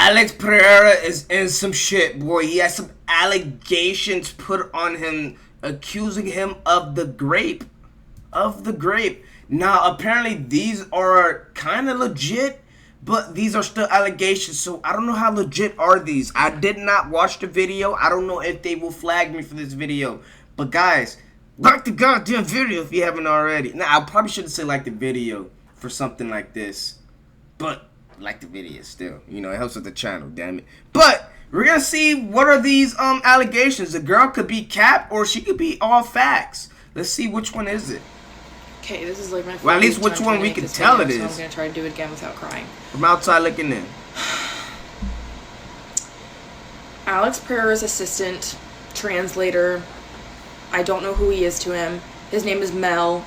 Alex Pereira is in some shit, boy. He has some allegations put on him, accusing him of the grape. Now, apparently, these are kind of legit, but these are still allegations, so I don't know how legit are these. I did not watch the video. I don't know if they will flag me for this video. But guys, like the goddamn video if you haven't already. Now, I probably shouldn't say like the video for something like this, but like the video still. You know, it helps with the channel, damn it. But we're gonna see what are these allegations. The girl could be cap or she could be all facts. Let's see which one is it. Okay, this is like my. Well, at least which one we can tell it is. So I'm gonna try to do it again without crying. From outside looking in. Alex Pereira's assistant, translator. I don't know who he is to him. His name is Mel.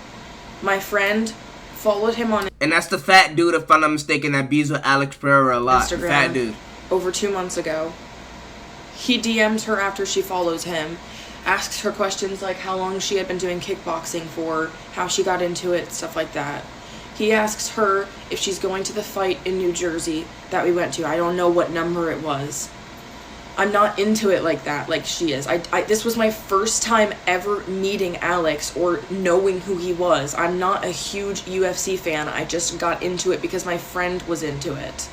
My friend followed him on. And that's the fat dude, if I'm not mistaken, that bees with Alex Pereira a lot. Instagram, the fat dude. Over 2 months ago. He DMs her after she follows him. Asks her questions like how long she had been doing kickboxing for, how she got into it, stuff like that. He asks her if she's going to the fight in New Jersey that we went to. I don't know what number it was. I'm not into it like that, like she is. This was my first time ever meeting Alex or knowing who he was. I'm not a huge UFC fan. I just got into it because my friend was into it.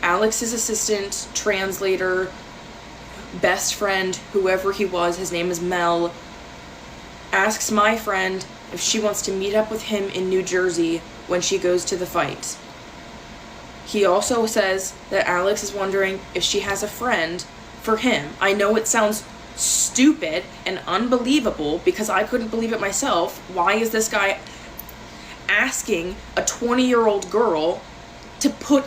Alex's assistant, translator, best friend, whoever he was, his name is Mel, asks my friend if she wants to meet up with him in New Jersey when she goes to the fight. He also says that Alex is wondering if she has a friend for him. I know it sounds stupid and unbelievable because I couldn't believe it myself. Why is this guy asking a 20-year-old girl to put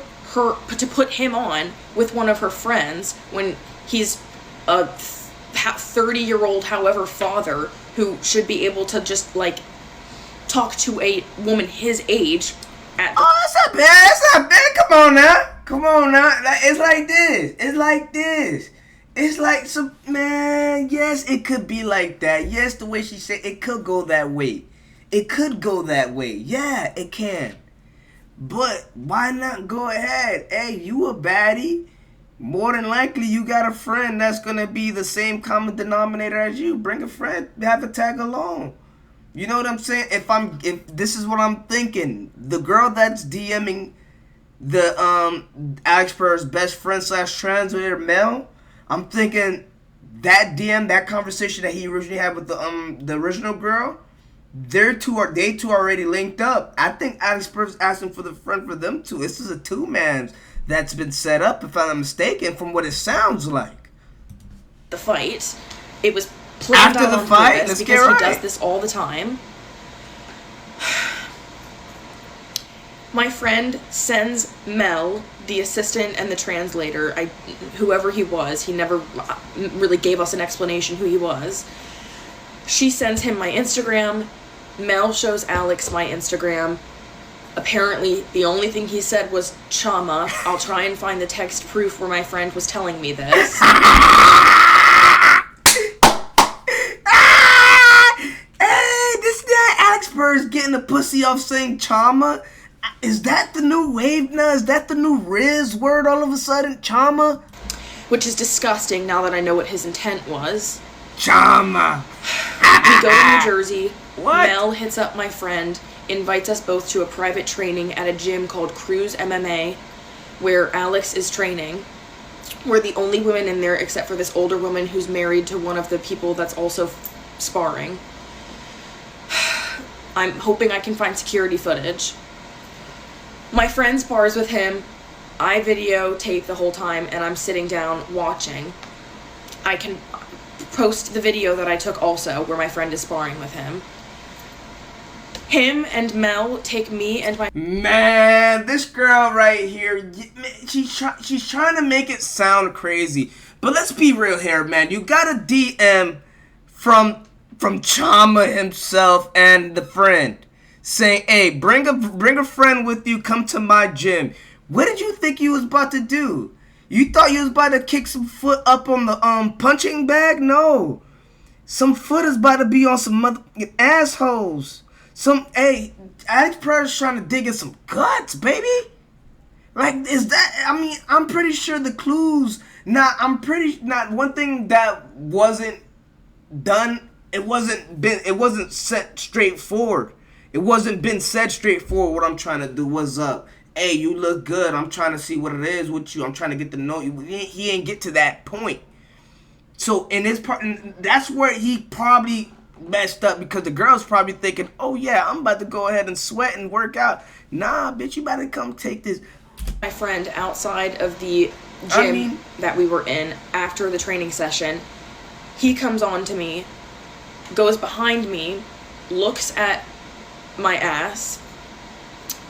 him on with one of her friends when he's a 30-year-old, however, father who should be able to just, like, talk to a woman his age at the... Oh, that's not bad. That's not bad. Come on now. It's like this. It's like some... Man, yes, it could be like that. Yes, the way she said it could go that way. Yeah, it can. But why not go ahead? Hey, you a baddie. More than likely, you got a friend that's going to be the same common denominator as you. Bring a friend. Have a tag along. You know what I'm saying? If this is what I'm thinking. The girl that's DMing the Alex Pereira's best friend / translator, Mel, I'm thinking that DM, that conversation that he originally had with the original girl, they two already linked up. I think Alex Pereira's asking for the friend for them two. This is a two-man that's been set up, if I'm not mistaken, from what it sounds like. The fight, it was planned after out the on fight, purpose because he does this all the time. My friend sends Mel, the assistant and the translator, whoever he was, he never really gave us an explanation who he was. She sends him my Instagram. Mel shows Alex my Instagram. Apparently, the only thing he said was chama. I'll try and find the text proof where my friend was telling me this. Hey, this guy Alex Pereira's getting the pussy off saying chama. Is that the new wave now? Is that the new Riz word all of a sudden? Chama? Which is disgusting now that I know what his intent was. Chama. We go to New Jersey. What? Mel hits up my friend, invites us both to a private training at a gym called Cruise MMA, where Alex is training. We're the only women in there except for this older woman who's married to one of the people that's also sparring. I'm hoping I can find security footage. My friend spars with him. I videotape the whole time, and I'm sitting down watching. I can post the video that I took also, where my friend is sparring with him. Him and Mel take me and my... Man, this girl right here, she's trying to make it sound crazy. But let's be real here, man. You got a DM from Chama himself and the friend saying, hey, bring a friend with you, come to my gym. What did you think you was about to do? You thought you was about to kick some foot up on the punching bag? No. Some foot is about to be on some motherfucking assholes. Alex Pereira's trying to dig in some guts, baby. Like, is that? I mean, I'm pretty sure the clues. Not one thing that wasn't done. It wasn't set straightforward. It wasn't been said straightforward. What I'm trying to do. What's up? Hey, you look good. I'm trying to see what it is with you. I'm trying to get to know you. He ain't get to that point. So in his part, that's where he probably messed up, because the girl's probably thinking, oh yeah, I'm about to go ahead and sweat and work out. Nah, bitch, you better come take this. My friend outside of the gym that we were in after the training session, he comes on to me, goes behind me, looks at my ass,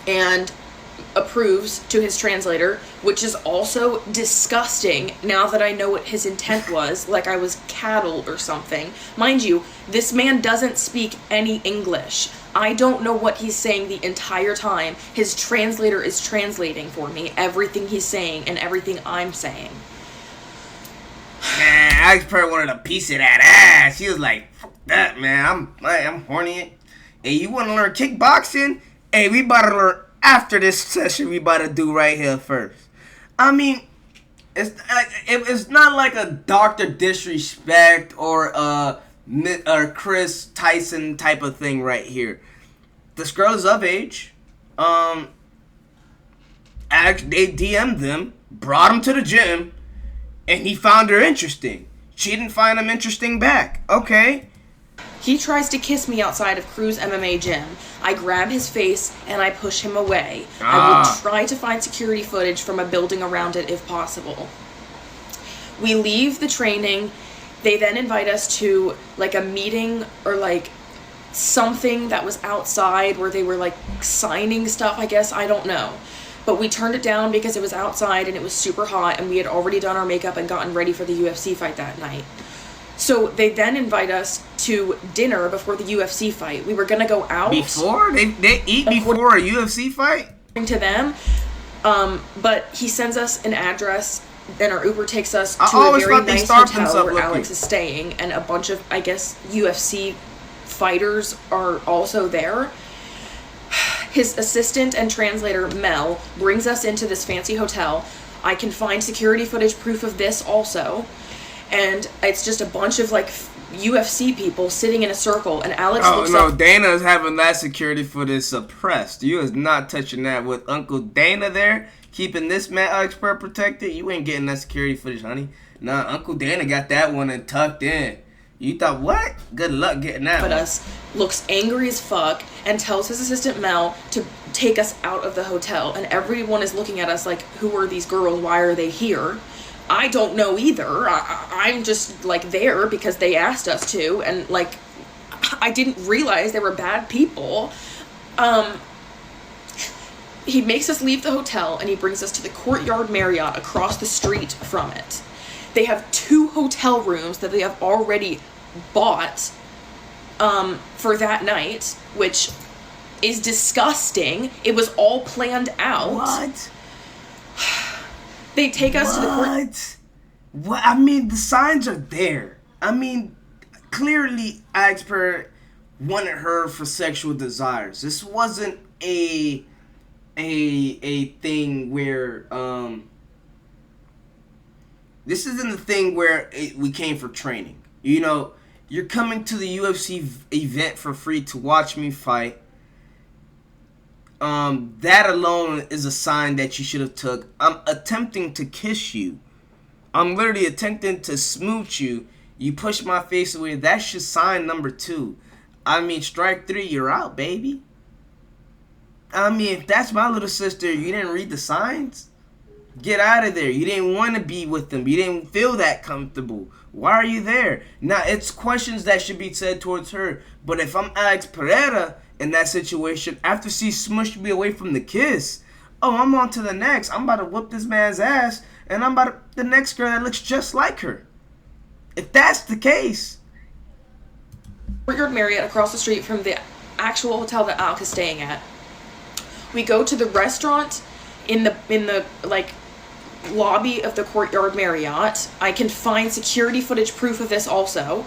and approves to his translator, which is also disgusting now that I know what his intent was, like I was cattle or something. Mind you, this man doesn't speak any English. I don't know what he's saying the entire time. His translator is translating for me everything he's saying and everything I'm saying. Man, I probably wanted a piece of that ass. She was like, fuck that, man. I'm horny. Hey, you want to learn kickboxing? Hey, we about to learn after this session. We about to do right here first. I mean, it's not like a Dr. Disrespect or Chris Tyson type of thing right here. This girl is of age. They DM'd them, brought him to the gym, and he found her interesting. She didn't find him interesting back. Okay. He tries to kiss me outside of Crew's MMA gym. I grab his face and I push him away. I will try to find security footage from a building around it if possible. We leave the training. They then invite us to like a meeting or like something that was outside where they were like signing stuff, I guess. I don't know. But we turned it down because it was outside and it was super hot and we had already done our makeup and gotten ready for the UFC fight that night. So they then invite us to dinner before the UFC fight. We were going to go out. Before? They eat before a UFC fight? To them. But he sends us an address and our Uber takes us to a very nice hotel where Alex is staying. And a bunch of, I guess, UFC fighters are also there. His assistant and translator, Mel, brings us into this fancy hotel. I can find security footage proof of this also. And it's just a bunch of, like, UFC people sitting in a circle. And Alex looks up. Oh, no, Dana's having that security footage suppressed. You is not touching that. With Uncle Dana there, keeping this man expert protected, you ain't getting that security footage, honey. Nah, Uncle Dana got that one and tucked in. You thought, what? Good luck getting that one. Us looks angry as fuck and tells his assistant Mel to take us out of the hotel. And everyone is looking at us like, who are these girls? Why are they here? I don't know either. I'm just, like, there because they asked us to. And, like, I didn't realize they were bad people. He makes us leave the hotel and he brings us to the Courtyard Marriott across the street from it. They have 2 hotel rooms that they have already bought for that night, which is disgusting. It was all planned out. What? They take us to the court. What? I mean, the signs are there. I mean, clearly, Expert wanted her for sexual desires. This wasn't a thing where this isn't the thing where we came for training. You know, you're coming to the UFC event for free to watch me fight. That alone is a sign that you should have took. I'm attempting to kiss you. I'm literally attempting to smooch you. You push my face away. That's just sign number 2. I mean, strike 3, you're out, baby. I mean, if that's my little sister, you didn't read the signs? Get out of there. You didn't want to be with them. You didn't feel that comfortable. Why are you there? Now, it's questions that should be said towards her. But if I'm Alex Pereira in that situation, after she smushed me away from the kiss, oh, I'm on to the next. I'm about to whoop this man's ass, and I'm about to, the next girl that looks just like her. If that's the case. Courtyard Marriott across the street from the actual hotel that Alex is staying at. We go to the restaurant in the like lobby of the Courtyard Marriott. I can find security footage proof of this also.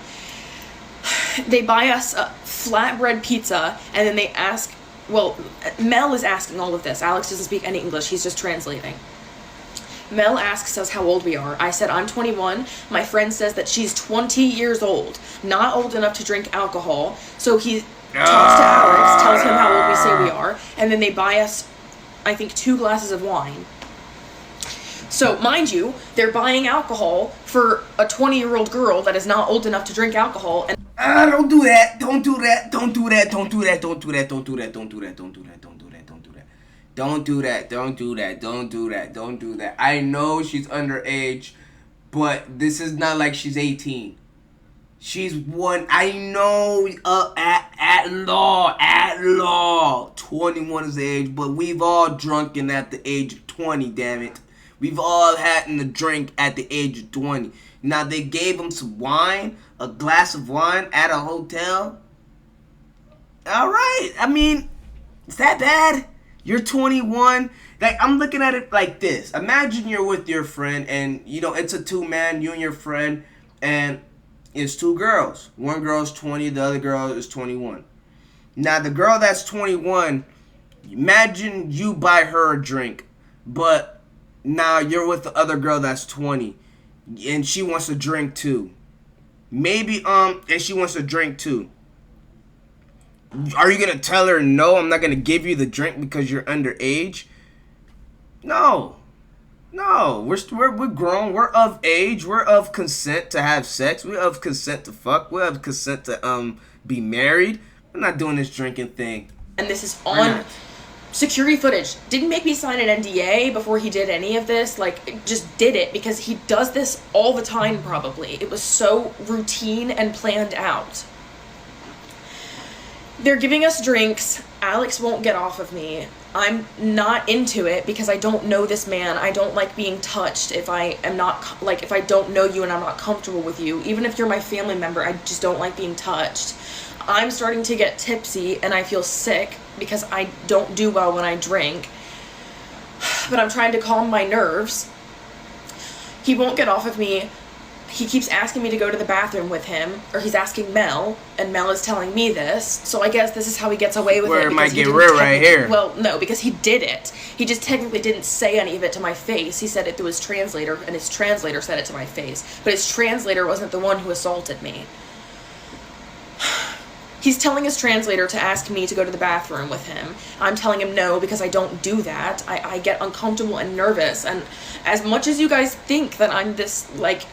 They buy us a flatbread pizza and then they ask well, Mel is asking all of this. Alex doesn't speak any English. He's just translating. Mel asks us how old we are. I said, I'm 21. My friend says that she's 20 years old, not old enough to drink alcohol. So he talks to Alex, tells him how old we say we are, and then they buy us, I think, 2 glasses of wine. So, mind you, they're buying alcohol for a 20-year-old girl that is not old enough to drink alcohol. And don't do that. Don't do that. Don't do that. Don't do that. Don't do that. Don't do that. Don't do that. Don't do that. Don't do that. Don't do that. Don't do that. Don't do that. Don't do that. Don't do that. I know she's underage, but this is not like she's 18. She's one. I know. At law, 21 is the age, but we've all drunken at the age of 20. Damn it, we've all had a drink at the age of 20. Now they gave him some wine, a glass of wine at a hotel. All right. I mean, is that bad? You're 21. Like, I'm looking at it like this. Imagine you're with your friend and, you know, it's a 2-man, you and your friend, and it's 2 girls. One girl's 20, the other girl is 21. Now, the girl that's 21, imagine you buy her a drink, but now you're with the other girl that's 20, and she wants a drink too. Maybe, and she wants a drink too. Are you gonna tell her, no, I'm not gonna give you the drink because you're underage? No. We're grown. We're of age. We're of consent to have sex. We're of consent to fuck. We're of consent to be married. We're not doing this drinking thing. And this is on security footage. Didn't make me sign an NDA before he did any of this. Like, just did it because he does this all the time probably. It was so routine and planned out. They're giving us drinks. Alex won't get off of me. I'm not into it because I don't know this man. I don't like being touched if I am not, like, if I don't know you and I'm not comfortable with you. Even if you're my family member, I just don't like being touched. I'm starting to get tipsy and I feel sick because I don't do well when I drink. But I'm trying to calm my nerves. He won't get off of me. He keeps asking me to go to the bathroom with him, or he's asking Mel, and Mel is telling me this, so I guess this is how he gets away with it. Where it might get real right here. Well, no, because he did it. He just technically didn't say any of it to my face. He said it through his translator, and his translator said it to my face. But his translator wasn't the one who assaulted me. He's telling his translator to ask me to go to the bathroom with him. I'm telling him no because I don't do that. I get uncomfortable and nervous, and as much as you guys think that I'm this, like,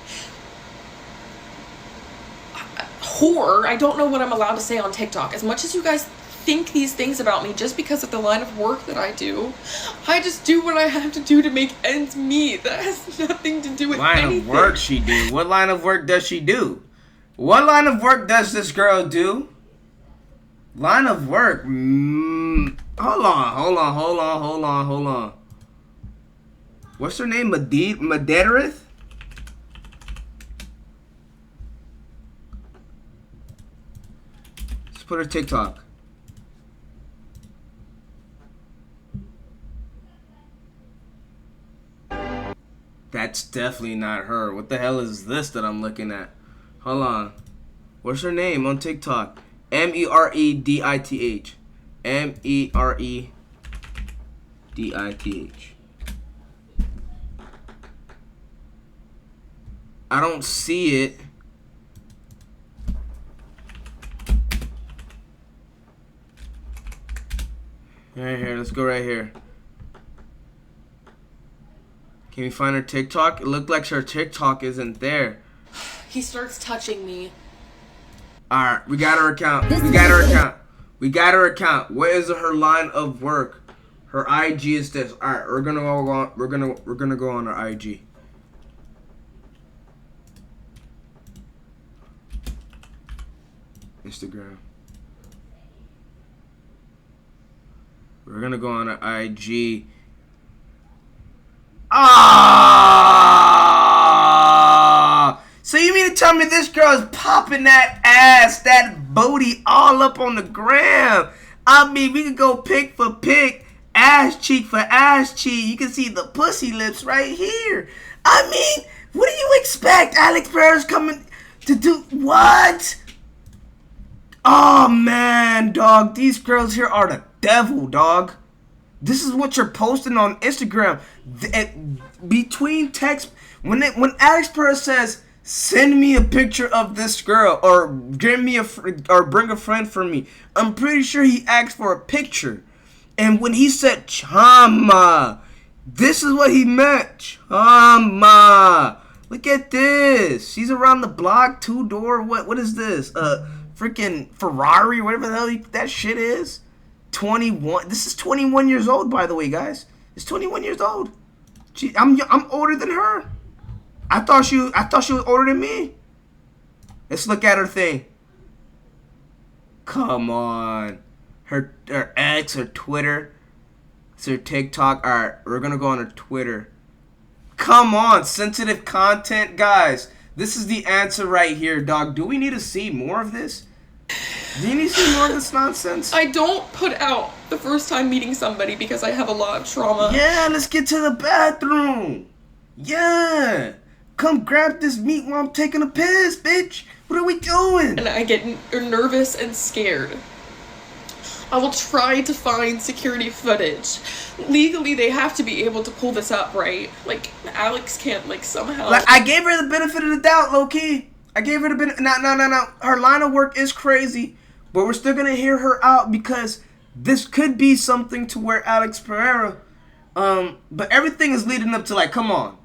whore, I don't know what I'm allowed to say on TikTok. As much as you guys think these things about me just because of the line of work that I do, I just do what I have to do to make ends meet. That has nothing to do with anything. Line of work she do? What line of work does she do? What line of work does this girl do? Line of work? Hold on. What's her name? Meredith? Let's put her TikTok. That's definitely not her. What the hell is this that I'm looking at? Hold on. What's her name on TikTok? Meredith. Meredith. I don't see it. Right here, let's go right here. Can we find her TikTok? It looked like her TikTok isn't there. He starts touching me. Alright, we got her account. We got her account. What is her line of work? Her IG is this. Alright, we're gonna go on her IG. Instagram. We're gonna go on her IG. So you mean to tell me this girl is popping that ass, that booty all up on the gram? I mean, we could go pic for pic, ass cheek for ass cheek. You can see the pussy lips right here. I mean, what do you expect? Alex Pereira's coming to do what? Oh man, dog, these girls here are the devil, dog. This is what you're posting on Instagram. Between text, when Alex Pereira says, "Send me a picture of this girl," or or bring a friend for me, I'm pretty sure he asked for a picture. And when he said Chama, this is what he meant. Chama. Look at this. She's around the block, 2-door. What is this? Freaking Ferrari, whatever the hell that shit is. 21. This is 21 years old, by the way, guys. It's 21 years old. I'm older than her. I thought she was older than me. Let's look at her thing. Come on. Her X, her Twitter, it's her TikTok. Alright, we're gonna go on her Twitter. Come on, sensitive content, guys. This is the answer right here, dog. Do we need to see more of this? Do you need to see more of this nonsense? I don't put out the first time meeting somebody because I have a lot of trauma. Yeah, let's get to the bathroom. Yeah. Come grab this meat while I'm taking a piss, bitch. What are we doing? And I get nervous and scared. I will try to find security footage. Legally, they have to be able to pull this up, right? Like, Alex can't, like, somehow... Like, I gave her the benefit of the doubt, low-key. I gave her the benefit... No. Her line of work is crazy, but we're still gonna hear her out because this could be something to where Alex Pereira... But everything is leading up to, like, come on.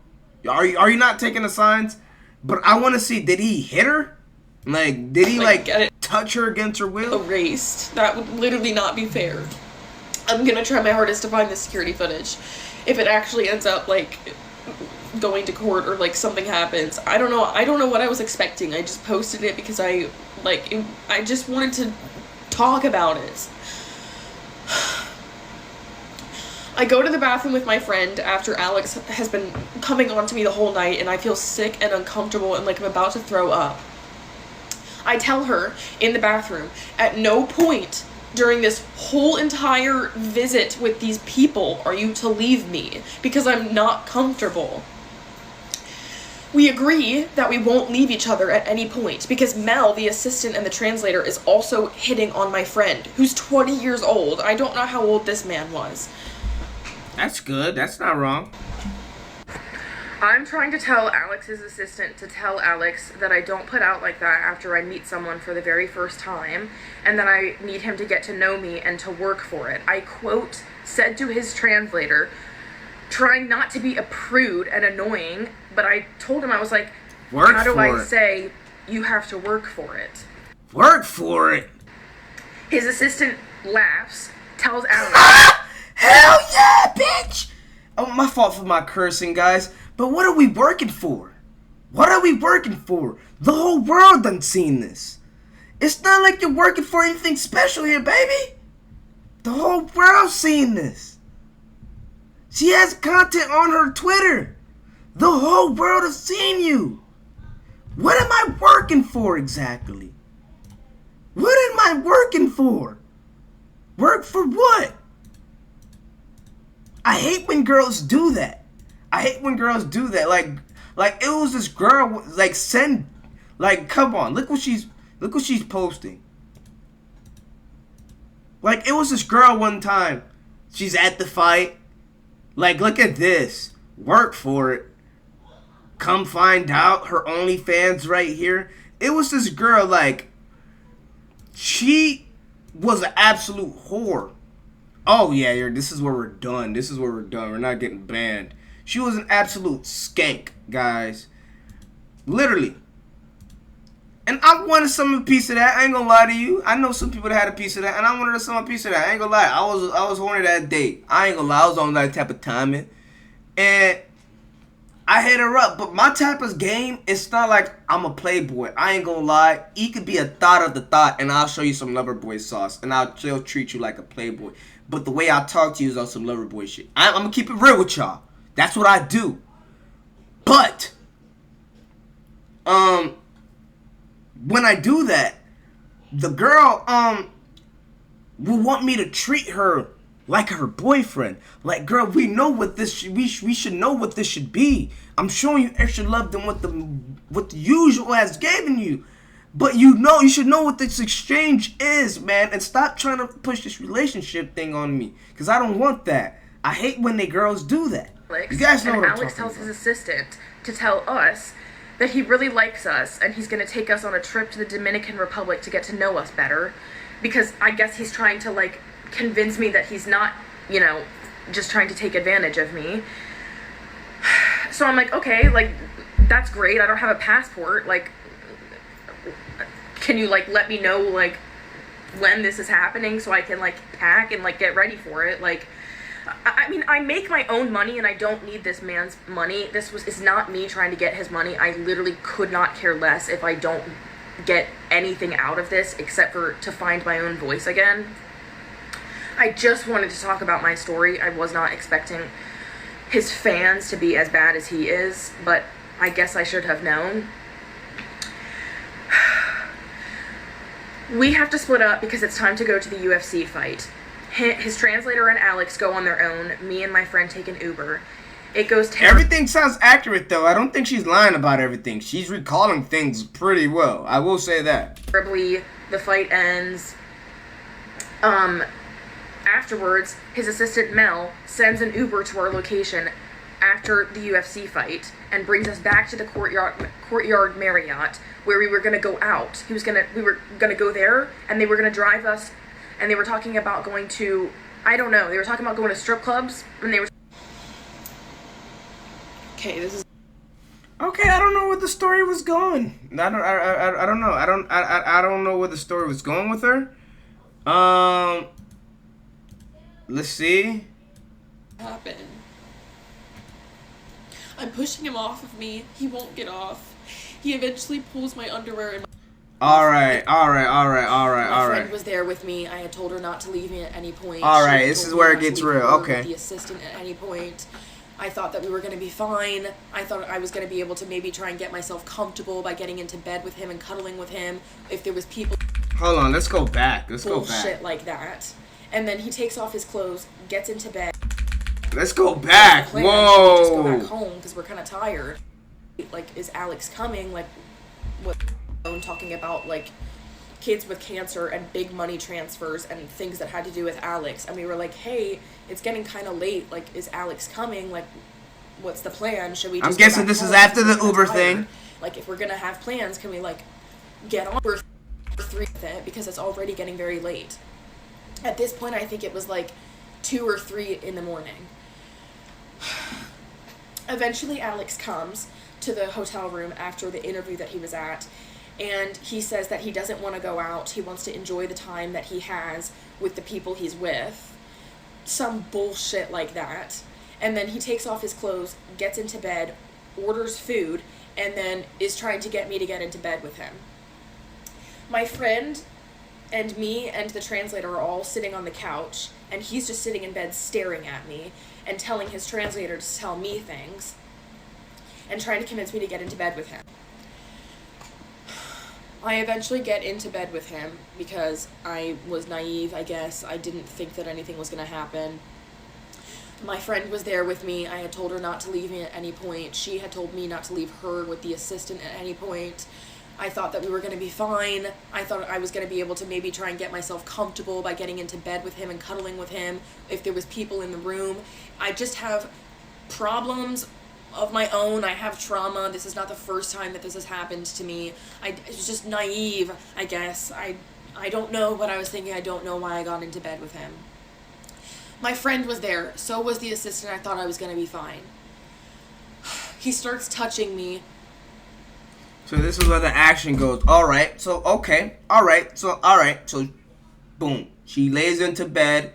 Are you not taking the signs? But I want to see, did he hit her? Like, did he, like touch her against her will? Erased. That would literally not be fair. I'm gonna try my hardest to find the security footage. If it actually ends up, like, going to court or, like, something happens. I don't know what I was expecting. I just posted it because I just wanted to talk about it. I go to the bathroom with my friend after Alex has been coming on to me the whole night, and I feel sick and uncomfortable and like I'm about to throw up. I tell her in the bathroom, at no point during this whole entire visit with these people are you to leave me, because I'm not comfortable. We agree that we won't leave each other at any point, because Mel, the assistant and the translator, is also hitting on my friend, who's 20 years old. I don't know how old this man was. That's good. That's not wrong. I'm trying to tell Alex's assistant to tell Alex that I don't put out like that after I meet someone for the very first time, and that I need him to get to know me and to work for it. I, quote, said to his translator, trying not to be a prude and annoying, but I told him, I was like, how do I say you have to work for it? Work for it? His assistant laughs, tells Alex... Hell yeah, bitch! Oh, my fault for my cursing, guys. But what are we working for? What are we working for? The whole world done seen this. It's not like you're working for anything special here, baby. The whole world's seen this. She has content on her Twitter. The whole world has seen you. What am I working for exactly? What am I working for? Work for what? I hate when girls do that. Like it was this girl, come on, look what she's posting. Like, it was this girl one time. She's at the fight. Like, look at this. Work for it. Come find out. Her OnlyFans right here. It was this girl, like, she was an absolute whore. Oh, yeah, this is where we're done. We're not getting banned. She was an absolute skank, guys. Literally. And I wanted some piece of that. I ain't gonna lie to you. I know some people that had a piece of that, and I wanted some piece of that. I ain't gonna lie. I was horny that day. I ain't gonna lie. I was on that type of timing. And I hit her up. But my type of game, it's not like I'm a playboy. I ain't gonna lie. You could be a thought of the thought, and I'll show you some Loverboy sauce. And I'll still treat you like a playboy. But the way I talk to you is on some Loverboy shit. I'm gonna keep it real with y'all. That's what I do. But when I do that, the girl will want me to treat her like her boyfriend. Like, girl, we know what this we should know what this should be. I'm showing you extra love than what the usual has given you. But you should know what this exchange is, man, and stop trying to push this relationship thing on me, because I don't want that. I hate when they girls do that. Alex, you guys know and what I'm Alex talking tells about. his assistant to tell us that he really likes us and he's going to take us on a trip to the Dominican Republic to get to know us better, because I guess he's trying to, like, convince me that he's not, you know, just trying to take advantage of me. So I'm like, okay, like, that's great. I don't have a passport. Like, can you, like, let me know, like, when this is happening so I can, like, pack and, like, get ready for it? Like, I mean, I make my own money and I don't need this man's money. Is not me trying to get his money. I literally could not care less if I don't get anything out of this except for to find my own voice again. I just wanted to talk about my story. I was not expecting his fans to be as bad as he is, but I guess I should have known. We have to split up because it's time to go to the UFC fight. His translator and Alex go on their own. Me and my friend take an Uber. It goes Everything sounds accurate, though. I don't think she's lying about everything. She's recalling things pretty well. I will say that. Terribly. The fight ends. Afterwards, his assistant Mel sends an Uber to our location after the UFC fight and brings us back to the courtyard Marriott where we were gonna go out. We were gonna go there, and they were gonna drive us. And they were talking about going to, I don't know, they were talking about going to strip clubs, and they were... Okay, this is... Okay, I don't know where the story was going. I don't know. I don't know where the story was going with her. Let's see. Happen. I'm pushing him off of me. He won't get off. He eventually pulls my underwear and All right. My friend was there with me. I had told her not to leave me at any point. All right, this is where it gets real. Okay. The assistant at any point. I thought that we were going to be fine. I thought I was going to be able to maybe try and get myself comfortable by getting into bed with him and cuddling with him. If there was people... Hold on, let's go back. Bullshit like that. And then he takes off his clothes, gets into bed. Let's go back. Plan, Whoa. should we just go back home because we're kind of tired. Like, is Alex coming? Like, what... talking about, like, kids with cancer and big money transfers and things that had to do with Alex, and we were like, hey, it's getting kind of late, like, is Alex coming? Like, what's the plan? Should we just I'm guessing this is after the Uber thing. Like, if we're gonna have plans, can we, like, get on for 3 with it, because it's already getting very late. At this point, I think it was like 2 or 3 in the morning. Eventually, Alex comes to the hotel room after the interview that he was at, and he says that he doesn't want to go out. He wants to enjoy the time that he has with the people he's with. Some bullshit like that. And then he takes off his clothes, gets into bed, orders food, and then is trying to get me to get into bed with him. My friend and me and the translator are all sitting on the couch, and he's just sitting in bed staring at me and telling his translator to tell me things and trying to convince me to get into bed with him. I eventually get into bed with him because I was naive, I guess. I didn't think that anything was going to happen. My friend was there with me. I had told her not to leave me at any point. She had told me not to leave her with the assistant at any point. I thought that we were going to be fine. I thought I was going to be able to maybe try and get myself comfortable by getting into bed with him and cuddling with him if there was people in the room. I just have problems of my own. I have trauma. This is not the first time that this has happened to me. I was just naive, I guess. I don't know what I was thinking. I don't know why I got into bed with him. My friend was there. So was the assistant. I thought I was going to be fine. He starts touching me. So this is where the action goes. Alright, so okay. Alright, so boom. She lays into bed.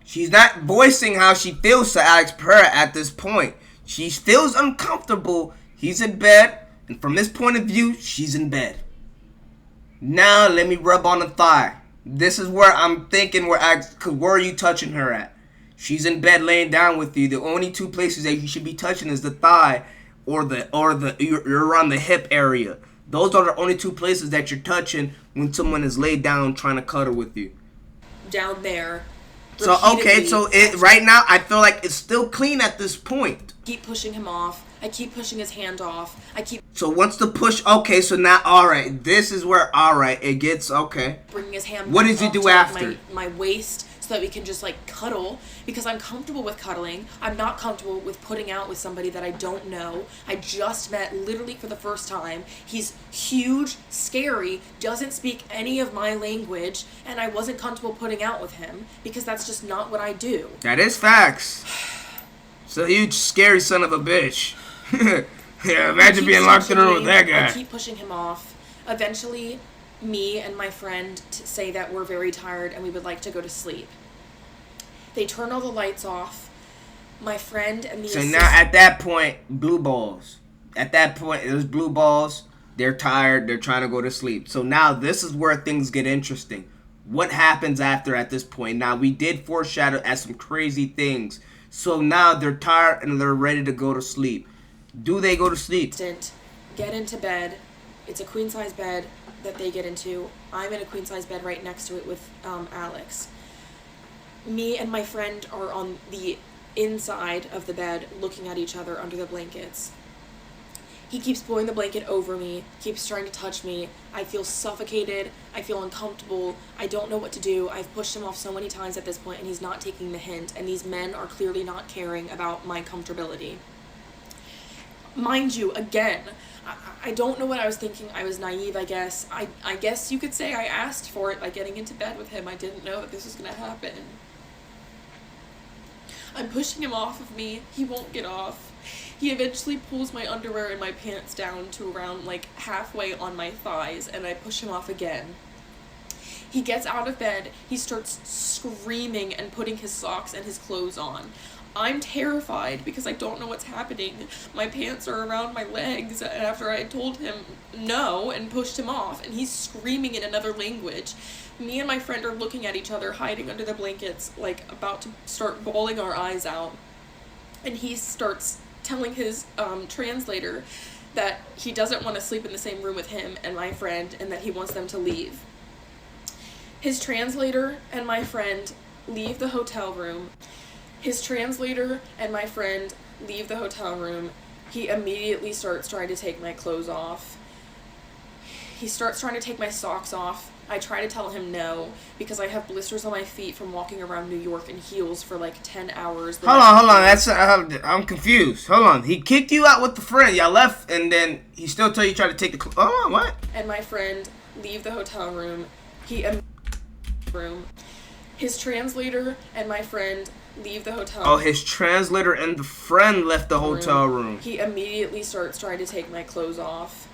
She's not voicing how she feels to Alex Pereira at this point. She feels uncomfortable. He's in bed. And from this point of view, she's in bed. Now let me rub on the thigh. This is where I'm thinking where are you touching her at? She's in bed laying down with you. The only 2 places that you should be touching is the thigh or you're around the hip area. Those are the only 2 places that you're touching when someone is laid down trying to cuddle with you. Down there. So okay, so right now I feel like it's still clean at this point. keep pushing him off. I keep pushing his hand off. I keep So once the push, okay, so now, alright, this is where, alright, it gets, okay. bringing his hand What back does he up do to, like, after? my waist so that we can just, like, cuddle, because I'm comfortable with cuddling. I'm not comfortable with putting out with somebody that I don't know. I just met literally for the first time. He's huge, scary, doesn't speak any of my language, and I wasn't comfortable putting out with him because that's just not what I do. That is facts. So huge, scary son of a bitch. Yeah, imagine being locked in a room with that guy. I keep pushing him off. Eventually, me and my friend say that we're very tired and we would like to go to sleep. They turn all the lights off. My friend and the So now at that point, blue balls. At that point, there's blue balls. They're tired. They're trying to go to sleep. So now this is where things get interesting. What happens after at this point? Now we did foreshadow at some crazy things. So now they're tired and they're ready to go to sleep. Do they go to sleep? Get into bed. It's a queen size bed that they get into. I'm in a queen size bed right next to it with Alex. Me and my friend are on the inside of the bed looking at each other under the blankets. He keeps pulling the blanket over me, keeps trying to touch me. I feel suffocated. I feel uncomfortable. I don't know what to do. I've pushed him off so many times at this point and he's not taking the hint, and these men are clearly not caring about my comfortability. Mind you, again, I don't know what I was thinking. I was naive, I guess. I guess you could say I asked for it by getting into bed with him. I didn't know that this was going to happen. I'm pushing him off of me. He won't get off. He eventually pulls my underwear and my pants down to around, like, halfway on my thighs, and I push him off again. He gets out of bed. He starts screaming and putting his socks and his clothes on. I'm terrified because I don't know what's happening. My pants are around my legs after I told him no and pushed him off, and he's screaming in another language. Me and my friend are looking at each other, hiding under the blankets, like about to start bawling our eyes out. And he starts telling his translator that he doesn't want to sleep in the same room with him and my friend, and that he wants them to leave. His translator and my friend leave the hotel room. His translator and my friend leave the hotel room. He immediately starts trying to take my clothes off. He starts trying to take my socks off. I try to tell him no, because I have blisters on my feet from walking around New York in heels for like 10 hours. Hold on. I'm confused. Hold on. He kicked you out with the friend. Y'all left, and then he still told you tried to take the hold on, what? And my friend leave the hotel room. His translator and my friend leave the hotel room. Oh, his translator and the friend left the hotel room. He immediately starts trying to take my clothes off.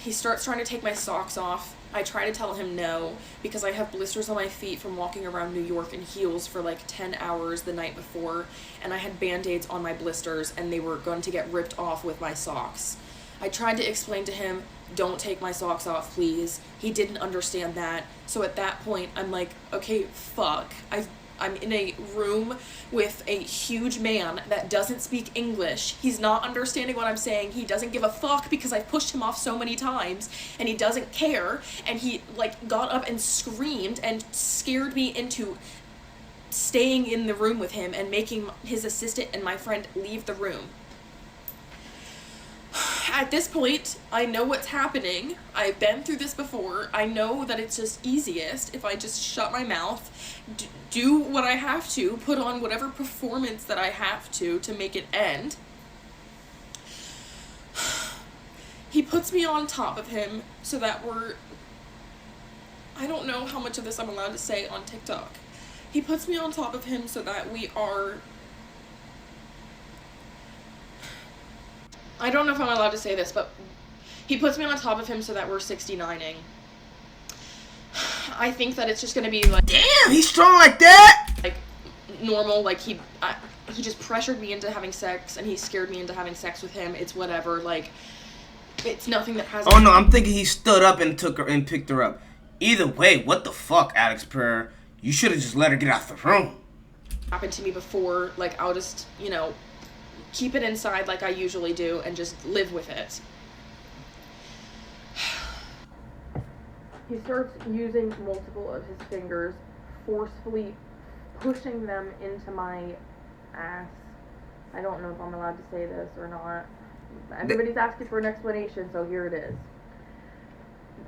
He starts trying to take my socks off. I try to tell him no, because I have blisters on my feet from walking around New York in heels for like 10 hours the night before, and I had band-aids on my blisters, and they were going to get ripped off with my socks. I tried to explain to him, don't take my socks off, please. He didn't understand that. So at that point, I'm like, okay, fuck. I'm in a room with a huge man that doesn't speak English. He's not understanding what I'm saying. He doesn't give a fuck because I've pushed him off so many times, and he doesn't care. And he like got up and screamed and scared me into staying in the room with him and making his assistant and my friend leave the room. At this point, I know what's happening. I've been through this before. I know that it's just easiest if I just shut my mouth, do what I have to, put on whatever performance that I have to make it end. He puts me on top of him so that I don't know how much of this I'm allowed to say on TikTok. He puts me on top of him so that we are... I don't know if I'm allowed to say this, but he puts me on top of him so that we're 69ing. I think that it's just gonna be like... Damn, he's strong like that? Like, normal, like, he just pressured me into having sex, and he scared me into having sex with him. It's whatever, like, it's nothing that hasn't... Oh no, I'm thinking he stood up and took her and picked her up. Either way, what the fuck, Alex Pereira? You should have just let her get out the room. Happened to me before, like, I'll just, keep it inside like I usually do and just live with it. He starts using multiple of his fingers, forcefully pushing them into my ass I don't know if I'm allowed to say this or not. Everybody's asking for an explanation, so here it is.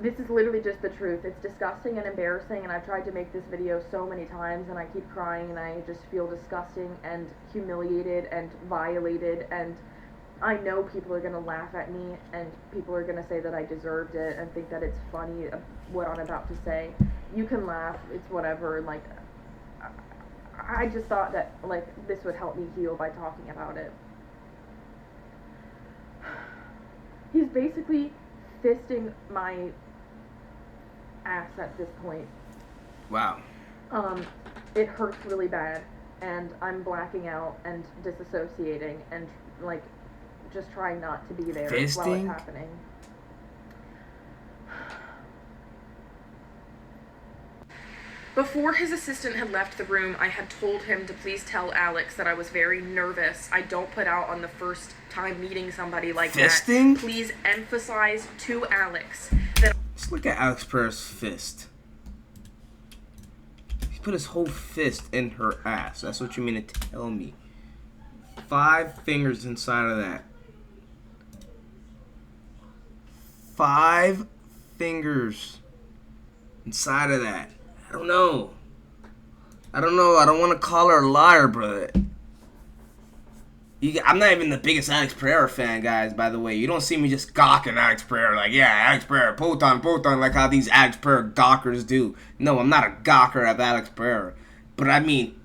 This is literally just the truth. It's disgusting and embarrassing, and I've tried to make this video so many times, and I keep crying, and I just feel disgusting and humiliated and violated, and I know people are going to laugh at me, and people are going to say that I deserved it and think that it's funny what I'm about to say. You can laugh, it's whatever. Like, I just thought that, like, this would help me heal by talking about it. He's basically fisting my ass at this point. Wow. It hurts really bad, and I'm blacking out and disassociating and, like, just trying not to be there while it's happening. Before his assistant had left the room, I had told him to please tell Alex that I was very nervous. I don't put out on the first time meeting somebody like Fisting? that. Please emphasize to Alex that... Let's look at Alex Pereira's fist. He put his whole fist in her ass. That's what you mean to tell me. 5 fingers inside of that. 5 fingers inside of that. I don't know. I don't want to call her a liar, but I'm not even the biggest Alex Pereira fan, guys, by the way. You don't see me just gawking Alex Pereira like, yeah, Alex Pereira, Poton, like how these Alex Pereira gawkers do. No, I'm not a gawker of Alex Pereira. But I mean,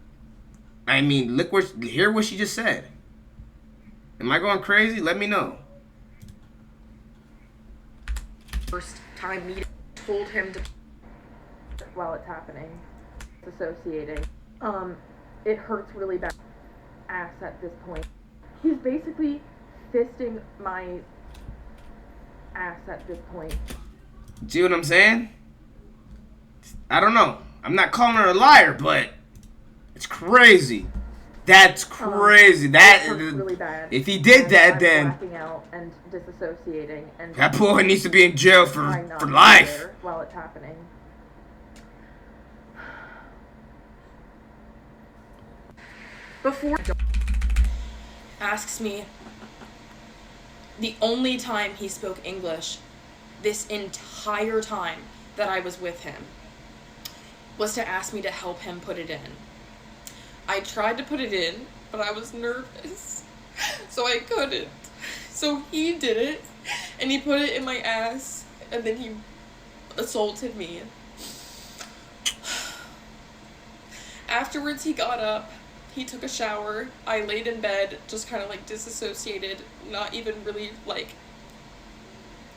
hear what she just said. Am I going crazy? Let me know. First time meeting, told him to... while it's happening, associating. It hurts really bad. Ass at this point. He's basically fisting my ass at this point. See what I'm saying? I don't know. I'm not calling her a liar, but it's crazy. That's crazy. That hurts really bad. If he did that, I'm then blacking out and disassociating, and that boy needs to be in jail for life. While it's happening. Before asks me the only time he spoke English this entire time that I was with him was to ask me to help him put it in. I tried to put it in, but I was nervous, so I couldn't. So he did it, and he put it in my ass, and then he assaulted me. Afterwards, he got up. He took a shower. I laid in bed, just kind of like disassociated, not even really like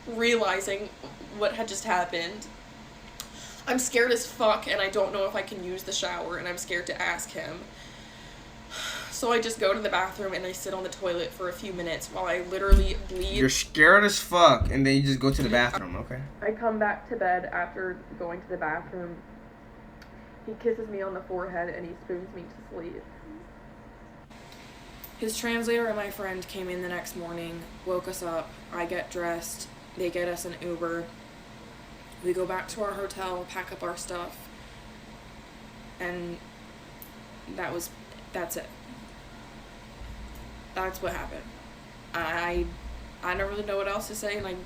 realizing what had just happened. I'm scared as fuck, and I don't know if I can use the shower, and I'm scared to ask him. So I just go to the bathroom and I sit on the toilet for a few minutes while I literally bleed. You're scared as fuck, and then you just go to the bathroom, okay? I come back to bed after going to the bathroom. He kisses me on the forehead and he spoons me to sleep. His translator and my friend came in the next morning, woke us up, I get dressed, they get us an Uber. We go back to our hotel, pack up our stuff, and that's it. That's what happened. I don't really know what else to say, and I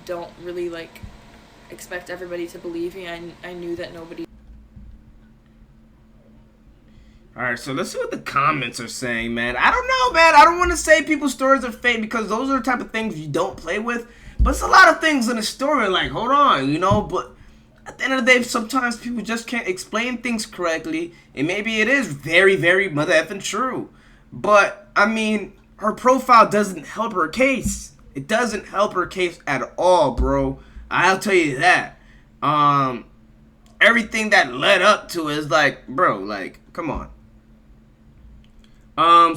don't really, like, expect everybody to believe me. I knew that nobody... Alright, so let's see what the comments are saying, man. I don't know, man. I don't want to say people's stories are fake because those are the type of things you don't play with. But it's a lot of things in a story, like, hold on, you know, but at the end of the day, sometimes people just can't explain things correctly, and maybe it is very, very mother effing true. But, I mean, her profile doesn't help her case. It doesn't help her case at all, bro. I'll tell you that. Everything that led up to it is like, bro, like, come on.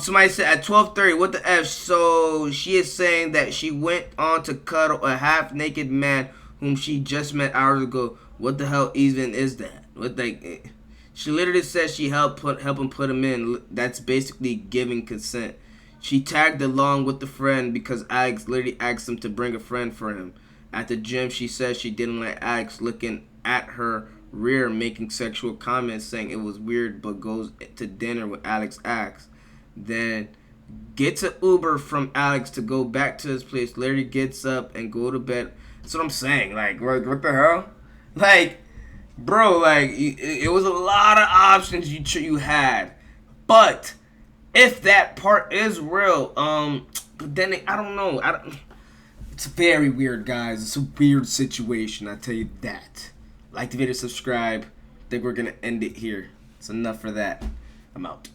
Somebody said at 12:30, what the F? So she is saying that she went on to cuddle a half-naked man whom she just met hours ago. What the hell even is that? What like? She literally said she help him put him in. That's basically giving consent. She tagged along with the friend because Alex literally asked him to bring a friend for him. At the gym, she said she didn't like Alex looking at her rear, making sexual comments, saying it was weird, but goes to dinner with Alex asks. Then gets an Uber from Alex to go back to his place. Literally gets up and go to bed. That's what I'm saying. Like, what the hell? Like, bro, like, it was a lot of options you had. But if that part is real, but then I don't know. It's very weird, guys. It's a weird situation. I tell you that. Like the video, subscribe. I think we're gonna end it here. It's enough for that. I'm out.